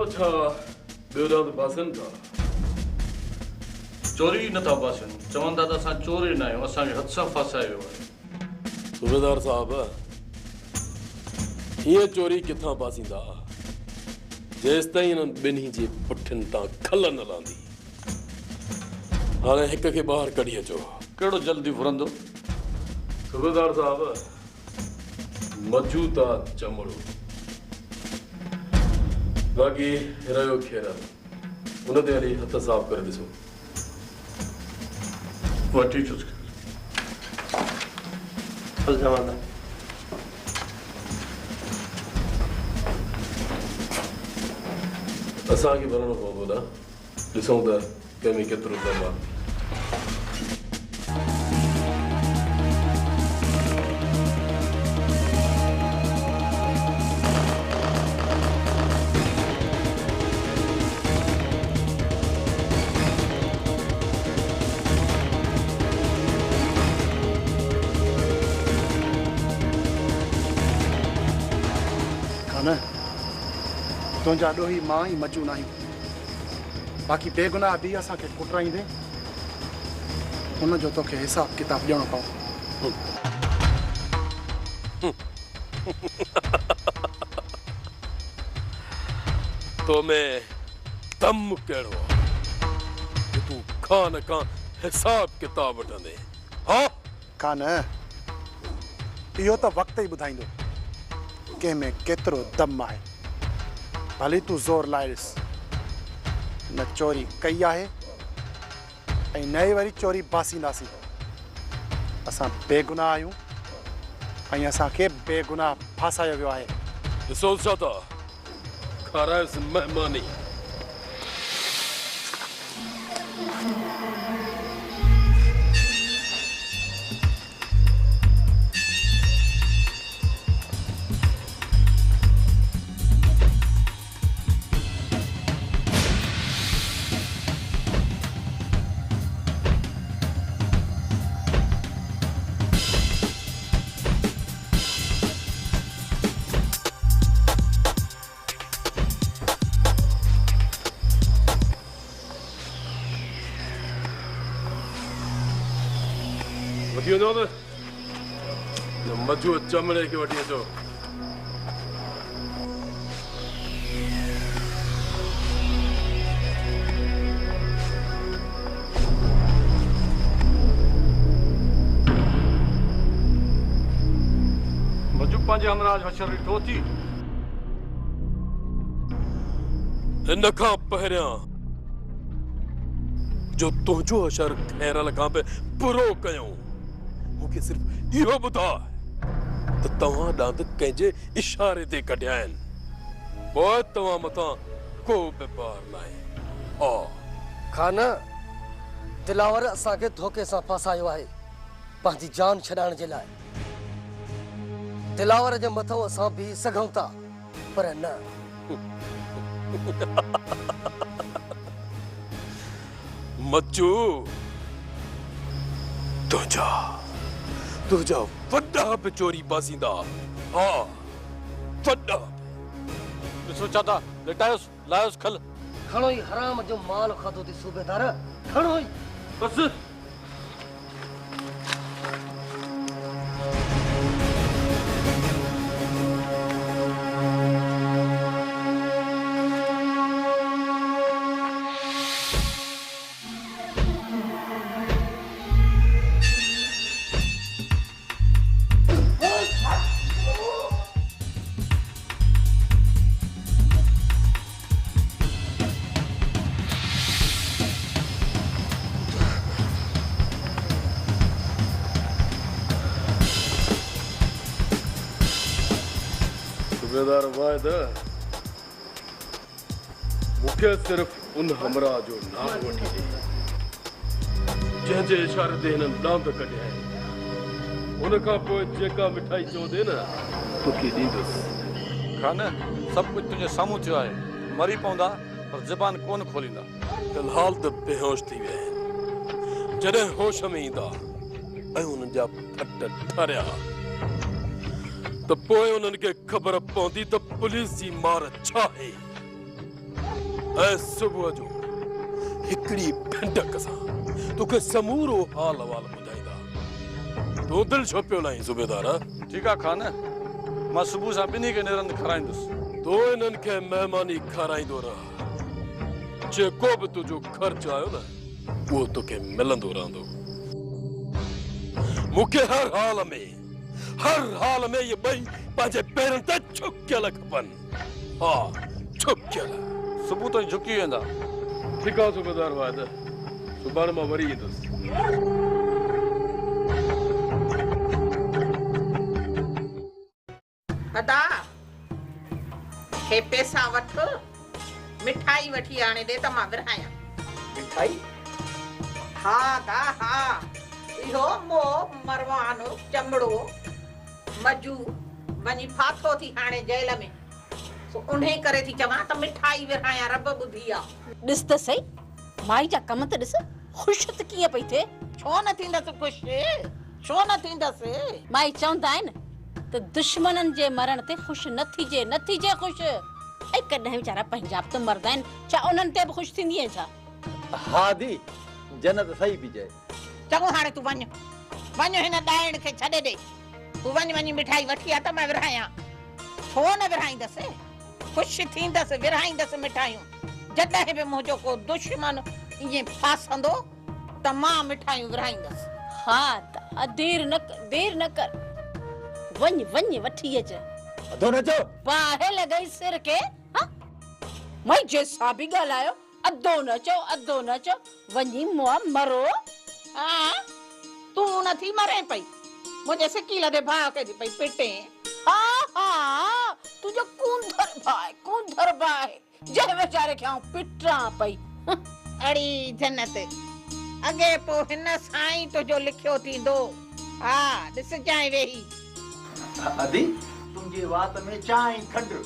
अच्छा बेदाद बासन था चोरी नथा बासन चवंदा त असां चोरी न आहियूं असांखे हथ सां फसायो आहे सूबेदार साहब ये चोरी किथां पासींदा जेस ताईं इन्हनि ॿिन्ही जे पुठिन तां खल न लांदी हाणे हिक खे ॿाहिरि कढी अचो कहिड़ो जल्दी फुरंदो सूबेदार साहब मजूता चमड़ो बाक़ी रहियो खेर उन ते हली हथ साफ़ करे ॾिसो वठी अचुसि हल जवान असांखे भरणो पवंदो न ॾिसूं त कंहिंमें केतिरो दम आहे तुझा ॾोही मां ई मजू न आहियूं बाक़ी बेगुनाह बि असांखे कुटराईंदे हुनजो तोखे हिसाब किताब ॾियणो पवंदो तो में दम कहिड़ो आहे तूं खां न खां हिसाब किताब वठंदे हा कान इहो त वक़्तु ई ॿुधाईंदो कंहिंमें केतिरो दम आहे भले तूं ज़ोर लाए ॾिस न चोरी कई आहे ऐं न ई वरी चोरी बासींदासीं असां बेगुनाह आहियूं ऐं असांखे बेगुनाह फासायो वियो आहे ॾिसो छा था खारायुसि महिमानी वठी वञो न मजू चमड़े खे वठी अचो मजू पंहिंजे हमराज हशर ॾिठो थी हिन खां पहिरियां जो तुंहिंजो हशर खैरल खां बि बुरो कयूं मूंखे सिर्फ़ इहो ॿुधा त तव्हां ॾांद कंहिंजे इशारे ते कढिया आहिनि पोइ तव्हां मथां को बि बार न आहे हा खान दिलावर असांखे धोखे सां फसायो आहे पंहिंजी जान छॾाइण जे लाइ दिलावर जे मथां असां बीह सघूं था पर न मच्चू तुझा वॾा बि चोरी पासींदा हा वॾा ॾिसो छा था लिटायोसि लायोसि खल खणो ई हराम जो माल खाधो थी सूबेदार खणो ई बस सूबेदार वाहिद मूंखे सिर्फ़ उन हमरा जो नाम वठी ॾे जंहिंजे इशारे ते हिननि ॾांद कढिया आहिनि उन खां पोइ जेका मिठाई चवंदे न तोखे ॾींदुसि खान सभु कुझु तुंहिंजे साम्हूं थियो आहे मरी पवंदा पर ज़बान कोन खोलींदा फिलहाल त बेहोश थी विया आहिनि जॾहिं होश में ईंदा ऐं उन्हनि जा फट ठरिया त पोइ उन्हनि खे ख़बर पवंदी त पुलिस जी मार छा आहे ऐं सुबुह जो हिकड़ी फंडक सां तोखे समूरो हाल अहवाल ॿुधाईंदा। तूं दिलि छो पियो लाहीं सूबेदार? ठीकु आहे खान, मां सुबुह सां ॿिन्ही खे नेरंद खाराईंदुसि। तूं इन्हनि खे महिमानी खाराईंदो रह। जेको बि तुंहिंजो ख़र्च आयो न उहो तोखे मिलंदो रहंदो। मूंखे हर हाल में ये ॿई पंहिंजे पेरनि ते झुकियल खपनि। हा, झुकियल। सुबुह ताईं झुकी वेंदा। ठीकु आहे सूबेदार वाहिद, सुभाणे मां वरी ईंदुसि। अदा हे पैसा वठ, मिठाई वठी आणे दे त मां विरहायां। मिठाई? हा दा हा, इहो मो मरवान चमड़ो मजू वञी फाथो थी हाणे जेल में, सो उन्हें करे थी चवां त मिठाई विरहायां। रब ॿुधी आहे। ॾिस त सही, माई जा कम त ॾिस, ख़ुशि त कीअं पई थिए। छो न थींदसि ख़ुशि, छो न थींदसि? माई चवंदा आहिनि त दुश्मननि जे मरण ते ख़ुशि न थीजे ख़ुशि। ऐं कॾहिं वीचारा पंहिंजा बि त मरदा आहिनि, छा उन्हनि ते बि ख़ुशि थींदी आहे छा? हा दी, जन्नत सही पई चए। चङो हाणे तूं वञ हिन ॾाइण खे छॾे ॾे। तूं वञी मिठाई वठी आ त मां विरहायां। छो न विरहाईंदसि? ख़ुशि थींदसि, विरहाईंदसि मिठाइयूं। जॾहिं बि मुंहिंजो को दुश्मन ईअं फासंदो त मां मिठाइयूं विरहाईंदसि। हा त देर न कर, वञ वठी अच। अधो न चओ। बाहि लॻई सिर के। माई जैसा बि ॻाल्हायो, अधो न चओ, वञी मुआ मरो। हाँ, तूं नथी मरे पई, मुंहिंजे सिकील ते भाउ खे थी पई पिटे। हा, तुंहिंजो कूंधर भाउ जंहिं वीचारे खे आऊं पिटां पई। अड़ी जन्नत, अॻे पोइ हिन सां ई तुंहिंजो लिखियो थींदो। हा, ॾिस जाए वेही। अदी, तुंहिंजे वात में चांहि खंडु,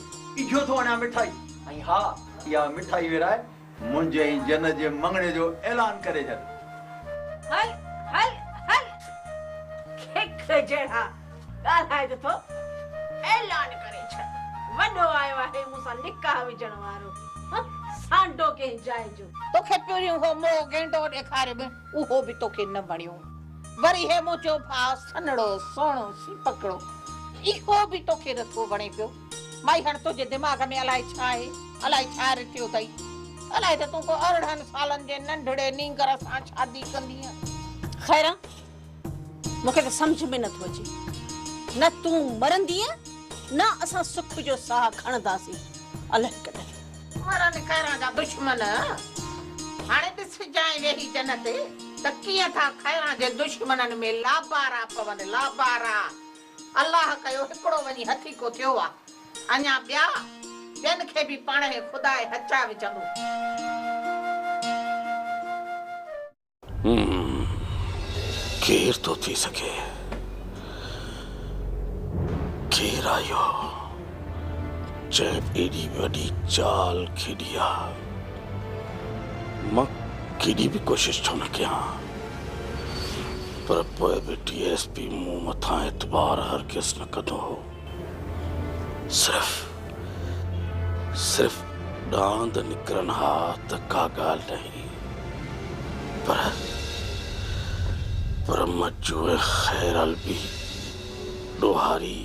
इहो थो वञा मिठाई। ऐं हा, इहा मिठाई विराए मुंहिंजे ऐं जन जे मंगणे जो ऐलान करे छॾ। हल खेख जहिड़ा ॻाल्हाए थो, ऐलान करे छॾ। वॾो आयो आहे मूंसां निकाह विझण वारो, सांडो कंहिं जाइ जो। तोखे पहिरियों हो मोह गेंडो ॾेखारे बि उहो बि तोखे न वणियो। वरी हे मुंहिंजो भाउ सनड़ो सोणो सीपकड़ो, इहो बि तोखे नथो वणे पियो। माई हाणे तुंहिंजे दिमाग़ में अलाए छा आहे, अलाए छा रिथियो अथई। अलाए त तूं को 18 सालनि जे नंढड़े नींगर सां शादी कंदीअ। खैर, मूंखे त सम्झ में नथो अचे, न तूं मरंदीअ न असां सुख जो साह खणंदासीं। अलाए कॾहिं मरन खैरां जा दुश्मन। हाणे ॾिस जाए वेही जन्नत त कीअं था खैरां जे दुश्मननि में लाबारा पवनि, लाबारा। अल्लाह कयो हिकिड़ो वञी हथी को थियो आहे, अञा ॿियनि खे बि पाण हे ख़ुदा हचा विझंदो। केर तो थी सके? केर आयो जंहिं एॾी वॾी चाल खेॾी आहे? मां केॾी बि कोशिशि छो न कयां, पर पोइ बि DSP मूं मथां एतबार हरगिज़ न कंदो हो। सिर्फ डांद निकिरनि हा त का ॻाल्हि नहीं, पर मज्जू खैरल भी ॾोहारी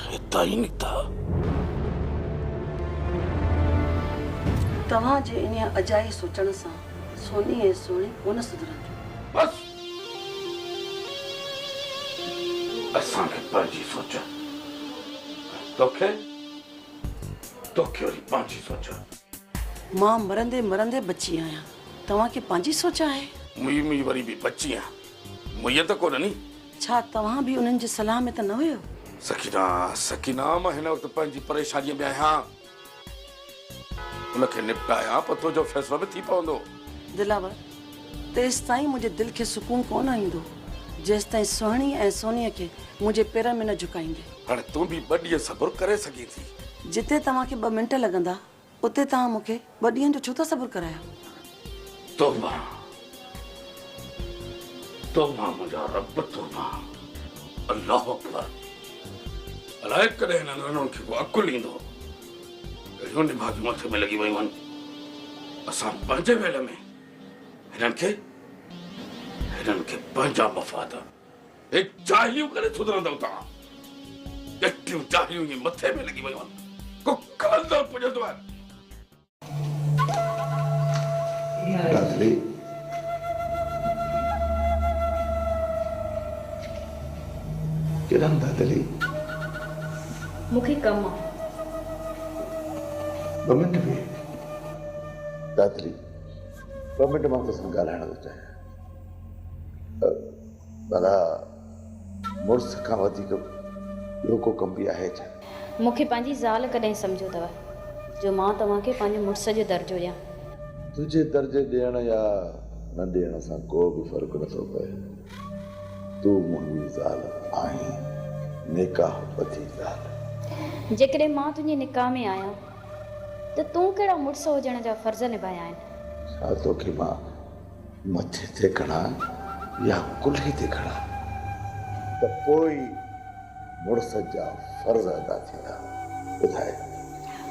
हितां ई निकिता। तव्हां जे इन अजाई सोचण सां सोनी ऐं सोणी कोन सुधरंदियूं। बस असांखे पंहिंजी सोच, तोखे वरी पंहिंजी सोच। मां मरंदे मरंदे बची आहियां, तव्हांखे पंहिंजी सोच आहे? मुई वरी बि बची आहियां, मुईअ त कोन नी। छा तव्हां बि उन्हनि जी सलाह में त न हुयो? सकीना, मां हिन वक़्तु पंहिंजी परेशानीअ में आहियां। उनखे निपटायां, पतो जो फ़ैसिलो बि थी पवंदो। दिलावर, तेसि ताईं मुंहिंजे दिलि खे सुकून कोन ईंदो जेसि ताईं सुहिणी ऐं सोनीअ खे मुंहिंजे पेरनि में न झुकाईंदे। हाणे तूं बि 2 ॾींहं सब्र करे सघीं थी। जिते तव्हांखे 2 मिंट लॻंदा उते तव्हां मूंखे 2 ॾींहंनि जो छो था सब्र करायो? तोबा मुंहिंजा रब, तोबा। अल्लाह अकबर। अलाए कॾहिं हिननि खे को अकुल ईंदो। अहिड़ो निभागियूं मथे में लॻी वयूं आहिनि। असां पंहिंजे वेले में हिननि खे पंहिंजा मफ़ाद एक चाहियूं करे सुधरंदव तव्हां ॾटियूं चाहियूं इहे मथे में लॻी वियूं आहिनि को कलंदर पुॼंदो आहे दादली किरण दादली मूंखे कमु आहे 2 मिंट भी दादली 2 मिंट मां तोसां ॻाल्हाइण थो चाहियां भला मुड़ुस खां वधीक ॿियो को कमु बि आहे छा मूंखे पंहिंजी ज़ाल कॾहिं सम्झो अथव जो मां तव्हांखे पंहिंजे मुड़ुस जो दर्जो ॾियां तुंहिंजे दर्जे ॾियण या न ॾियण सां को बि फ़र्क़ु नथो पए तूं मुंहिंजी ज़ाल आहीं निकाह ॿधी ज़ाल जेकॾहिं मां तुंहिंजे निकाह में आहियां त तूं कहिड़ा मुड़ुस हुजण जा फर्ज़ निभाया आहिनि छा तोखे मां मथे ते खणा या कुल्ही ते खणा त पोइ मुड़ुस जा फर्ज़ अदा थींदा ॿुधाए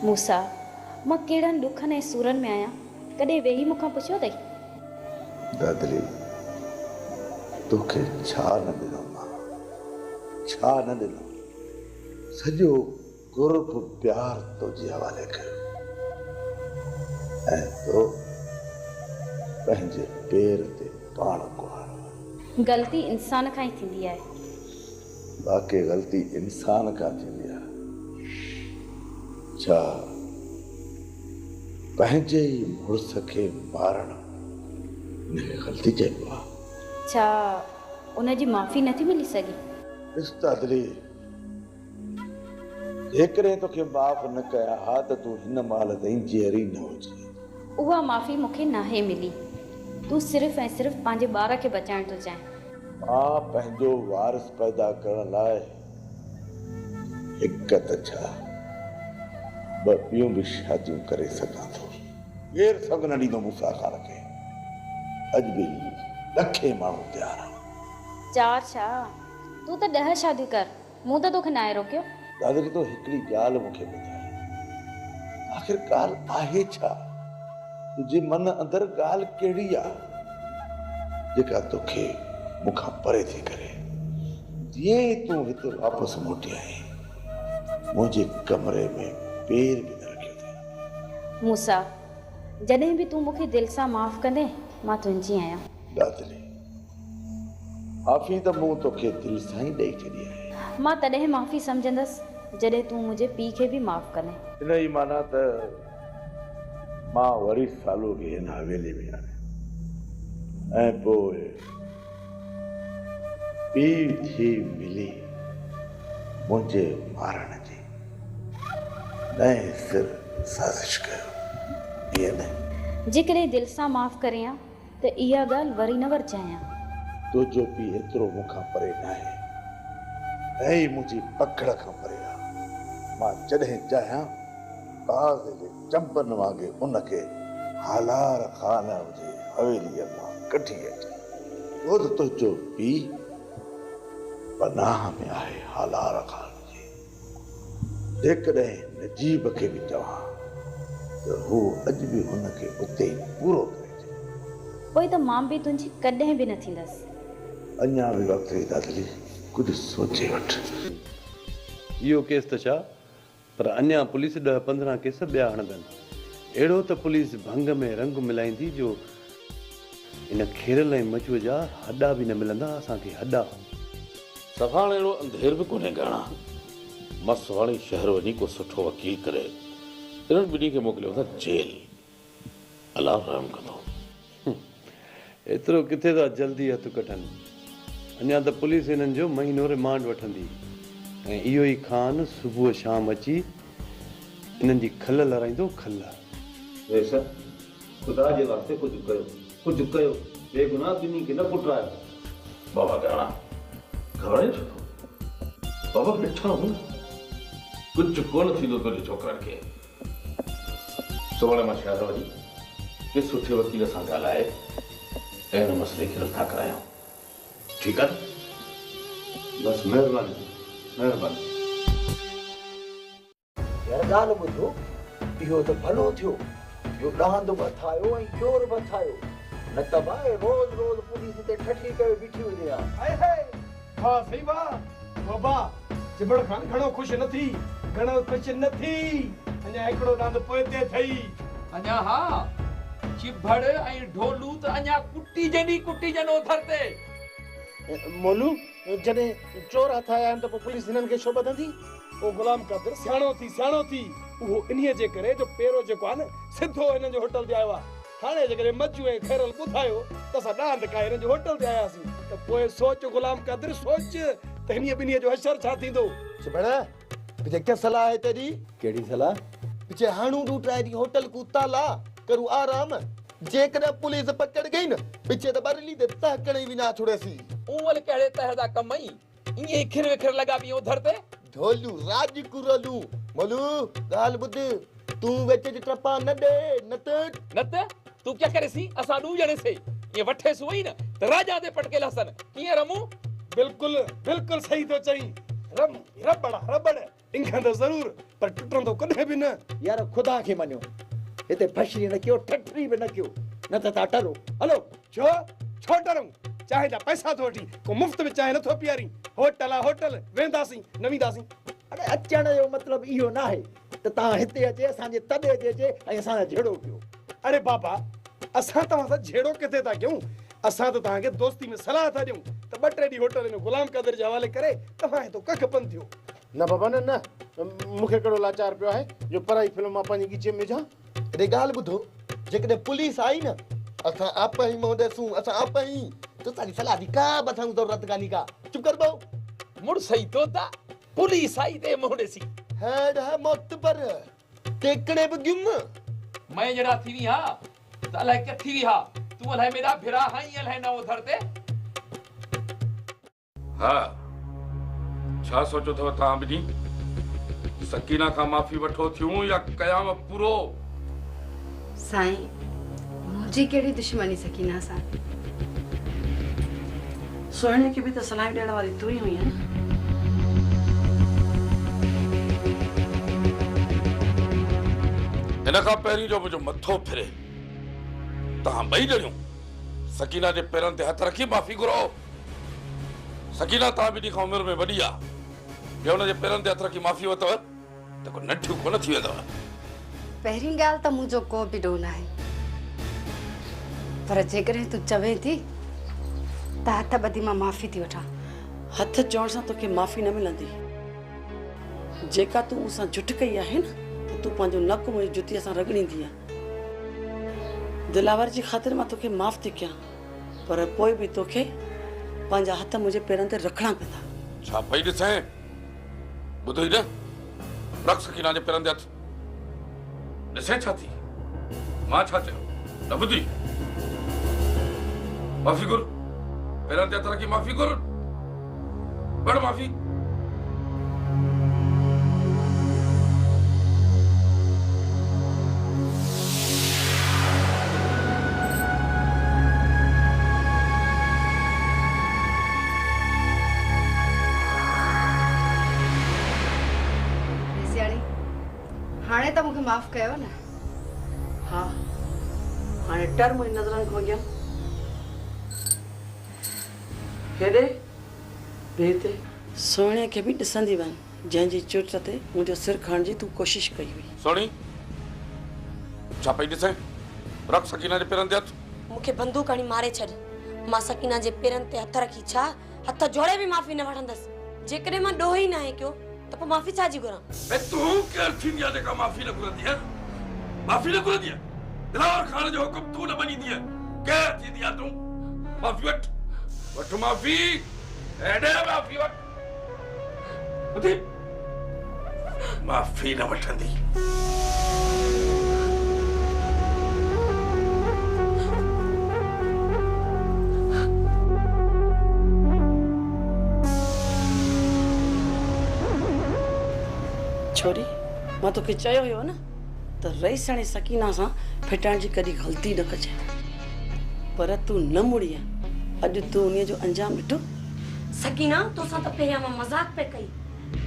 मूसा मां कहिड़नि ॾुखनि ऐं सूरनि में आहियां कॾहिं वेही मूंखां पुछियो अथई दादली तोखे छा न ॾिनो मां छा न ॾिनो सॼो कुर्ब प्यार तुंहिंजे हवाले कयो ऐं तो पंहिंजे पेर ते पाण कुहारो ग़लती इंसान खां ई थींदी आहे बाक़ी ग़लती इंसान खां थींदी आहे छा पंहिंजे ई मुड़ुस खे मारणु हिनखे ग़लती चइबो आहे छा उनजी माफ़ी नथी मिली सघे ॾिस दादली जेकॾहिं तोखे माफ़ न कया हा त तूं हिन महिल ताईं जेरी न हुजे उहा माफ़ी मूंखे नाहे मिली तूं सिर्फ़ु ऐं सिर्फ़ु पंहिंजे ॿार खे बचाइण थो चाहीं मां पंहिंजो वारिस पैदा करण लाइ हिकु त छा ॿ ॿियूं बि शादियूं करे सघां थो ग़ैर सघ न ॾींदो मूंसा ख़ान खे अॼु बि लखे माण्हू तयारु आहिनि 4 छा तूं त 10 शादियूं कर मूं त तोखे नाहे रोकियो दादरी तो हिकिड़ी ॻाल्हि मूंखे ॿुधाए आख़िर ॻाल्हि आहे छा तुंहिंजे मन अंदरि ॻाल्हि कहिड़ी आहे जेका तोखे मूंखां परे थी करे जीअं तूं हिते वापसि मोटी आहीं मुंहिंजे कमरे में पेर बि न रखियो अथई मूसा जॾहिं बि तूं मूंखे दिलि सां माफ़ कंदे मां तुंहिंजी आहियां दादली माफ़ी त मूं तोखे दिलि सां ई ॾेई छॾी आहे मां तॾहिं माफ़ी सम्झंदसि जॾहिं तूं मुंहिंजे पीउ खे बि माफ़ कंदे हिन जी माना त मां वरी सालो खे हिन हवेली में आहियां ऐं पोइ पीउ थी मिली मुंहिंजे मारण जी नए सिर साज़िश कयो ईअं न जेकॾहिं दिलि सां माफ़ करियां त इहा ॻाल्हि वरी न वरचायां तुंहिंजो पीउ एतिरो मूंखां परे न आहे ऐं मुंहिंजी पकड़ खां परे आहे मां जॾहिं चाहियां बाज़ जे चंपनि वांगुरु उनखे हालार ख़ान जे हवेलीअ मां कढी अचे उहो त तुंहिंजो पीउ पनाह में आहे हालार ख़ान जी जेकॾहिं नजीब खे बि चवां त हू अॼु बि हुनखे उते ई पूरो करे पोइ त मां बि तुंहिंजी कॾहिं बि न थींदसि अञा बि वक़्तु ई दादली कुझु सोचे वठ इहो केस त छा पर अञा पुलिस 10-15 केस ॿिया हणंदनि अहिड़ो त पुलिस भंग में रंग मिलाईंदी जो इन खेरल ऐं मचुअ जा हॾा बि न मिलंदा असांखे हॾा सफ़ाण अहिड़ो अंधेर बि कोन्हे घणा मां सुभाणे शहर वञी को सुठो वकील करे इन्हनि ॿिन्ही खे मोकिलियो था जेल अलाह रहम कंदो एतिरो किथे था जल्दी हथु कढनि अञा त पुलिस हिननि जो महीनो रिमांड वठंदी ऐं इहो ई खान सुबुह शाम अची इन्हनि जी खल लराईंदो खल सर खुदा जे वास्ते कुझु कयो बेगुनाह ॿिन्ही खे न पुटरायो बाबा घणा घबराए छो बाबा ॾिठा हूं कुझु कोन थींदो तुंहिंजे छोकिरनि खे सुभाणे मां शहर वञी के सुठे वकील सां ॻाल्हाए ऐं हिन मसइले खे रथा करायूं ठीकु आहे बसि महिरबानी महिरबानी यार ॻाल्हि ॿुधो इहो त भलो थियो इहो ॾांद बि ठाहियो ऐं चोर बि ठाहियो न त भाई रोज़ रोज़ पुलिस ते ठठी करे बीठी हुई आहे वाह सही वाह बाबा चिबड़ खान घणो ख़ुशि न थी घणो ख़ुशि न थी अञा हिकिड़ो रांदि पोइते ठही अञा हा चिबड़ ऐं ढोलू त अञा कुटी जन ओथर ते मोलू जॾहिं चोर हथ आया आहिनि त पोइ पुलिस हिननि खे छो ॿधंदी? ओ गुलाम कादिर सियाणो थी उहो इन्हीअ जे करे जो पहिरों जेको आहे न सिधो हिननि जो होटल ते आयो आहे। हाणे जेकॾहिं मजू ऐं खैरल ॿुधायो त असां ॾांद खाए हिननि जो होटल ते आयासीं त पोइ सोच गुलाम कादिर सोच त हिनीअ ॿिन्हीअ जो असर छा थींदो। चिबड़ पिछे क्या सलाह है तेरी? केड़ी सलाह? पिछे हाणू डूटाए दी होटल को ताला करू आराम जेकॾहिं पुलिस पकड़ गई न पिछे त बरली दे तहकड़े भी ना छोड़ेसी। उवल कहिड़े तह दा कम ई ईअं खिर विखिर लॻा बि उधर ते ढोलू राज कुरलू मोलू गाल बुध तू वेच जे टपा न दे नत तू क्या करेसी असां दू जणे से ये वठे सुई न त राजा दे पटके लसन कीअं रमू? बिल्कुल सही तो चई रबड़ इंखा तो जरूर पर टुटंदो कदे भी न। यार खुदा के मनियो इते फशरी न कियो ठठरी भी न कियो न त टाटरो हलो छो डरूं चाहे जा पैसा तो वठी को मुफ्त में चाहे न थो पियारी होटल वेंदासी न वेंदासी। अरे अचण जो मतलब इहो ना है त ता हिते अचे असा जे तदे जे ऐं असा झेड़ो कियो। अरे बाबा असा तवा सा झेड़ो किथे ता क्यों असा तो ता के दोस्ती में सलाह था दूं त बटरे दी होटल ने गुलाम कादिर जे हवाले करे तवा तो कख पन थियो। न बाबा न मुखे कड़ो लाचार पियो है जो पराई फिल्म मा पानी गीचे में जा रे गाल बुधो जेकॾहिं पुलिस आई न असा आप ही मोदेसू असा आप ही तो सारी सलाह दी का बताऊं जरूरत कानी का चुप कर बो मुड़ सही तो ता पुलिस आई ते मोदेसी हेड है मौत पर टेकड़े पे गुम मैं जड़ा थी हा त अलाए के थी हा तू अलाए मेरा भिरा हाई अलाए ना उधर ते हाँ छा सोचो थो तव्हां ॿिनी सकीना खां माफ़ी वठो थियूं या कयाम पूरो? साईं मुझे केड़ी दुश्मनी सकीना सां सोहणी की भी तो सलाह ॾियण वारी तू ही हुई है ना। हिन खां पहिरीं जो मुंहिंजो मथो फिरे तव्हां ॿई ॼणियूं सकीना जे पेरनि ते हथ रखी माफ़ी घुरो। सकीना तव्हां ॿिनी खां उमिरि में वॾी आहे जे हुन जे पेरनि ते हथ रखी माफ़ी वरितव त को नंढियूं कोन थी वेंदव। पहिरीं ॻाल्हि त मुंहिंजो को बि ॾोह न आहे पर जेकॾहिं तूं चवे थी त हथ ॿधी मां माफ़ी थी वठां। हथ जोड़ सां तोखे माफ़ी न मिलंदी जेका तूं मूंसां झुठ कई आहे न त तूं पंहिंजो नक मुंहिंजी जुतीअ सां रगड़ींदी आहे। दिलावर जी ख़ातिर मां तोखे माफ़ थी कयां पर पोइ बि तोखे पंहिंजा हथ मुंहिंजे पेरनि ते रखणा पवंदा। छा पई ॾिसां ॿुधई न रख सकीना जे पेरनि ते हथ ॾिसां छा थी मां छा चयो न ॿुधी माफ़ी घुर पेरनि ते हथ रखी माफ़ी घुर वड़ माफ़ी। हाणे त मूंखे माफ़ कयो न। हाँ हाणे डर मुंहिंजी नज़रनि खो गया केॾे ॿिए ते सोहणे खे बि ॾिसंदी वञ जंहिंजी चोट ते मुंहिंजो सिर खणण जी तूं कोशिश कई हुई। सोनी छा पई ॾिसां रख सकीना जे पेरनि ते हथ। मूंखे बंदूक हणी मारे छॾ मां सकीना जे पेरनि ते हथ रखी छा हथ जोड़े बि माफ़ी न वठंदसि जेकॾहिं मां ॾोह ई न आहे कयो तो पोइ माफ़ी छा जी घुरां? बे तू केर थींदी आहे जेका माफ़ी न घुरंदी आहे? माफ़ी न घुरंदी आहे दिलावर खान जो हुकुम तू न मञींदी आहे केर थींदी आहे तूं? माफ़ी वठ माफ़ी एॾे माफ़ी वठ ॿुधी माफ़ी न वठंदी। छोरी मां तोखे चयो हुयो न त रईसणी सकीना सां फिटण जी कॾहिं ग़लती न कजे पर तूं न मुड़ी अॼु तूं उन जो अंजाम ॾिठो। सकीना तोसां त पहिरियां मां मज़ाक पे कई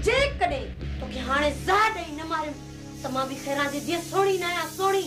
जेकॾहिं तोखे हाणे ज़ाह ॾेई न मारियमि त मां बि खैरा जी धीअ सोणी न आहियां सोणी।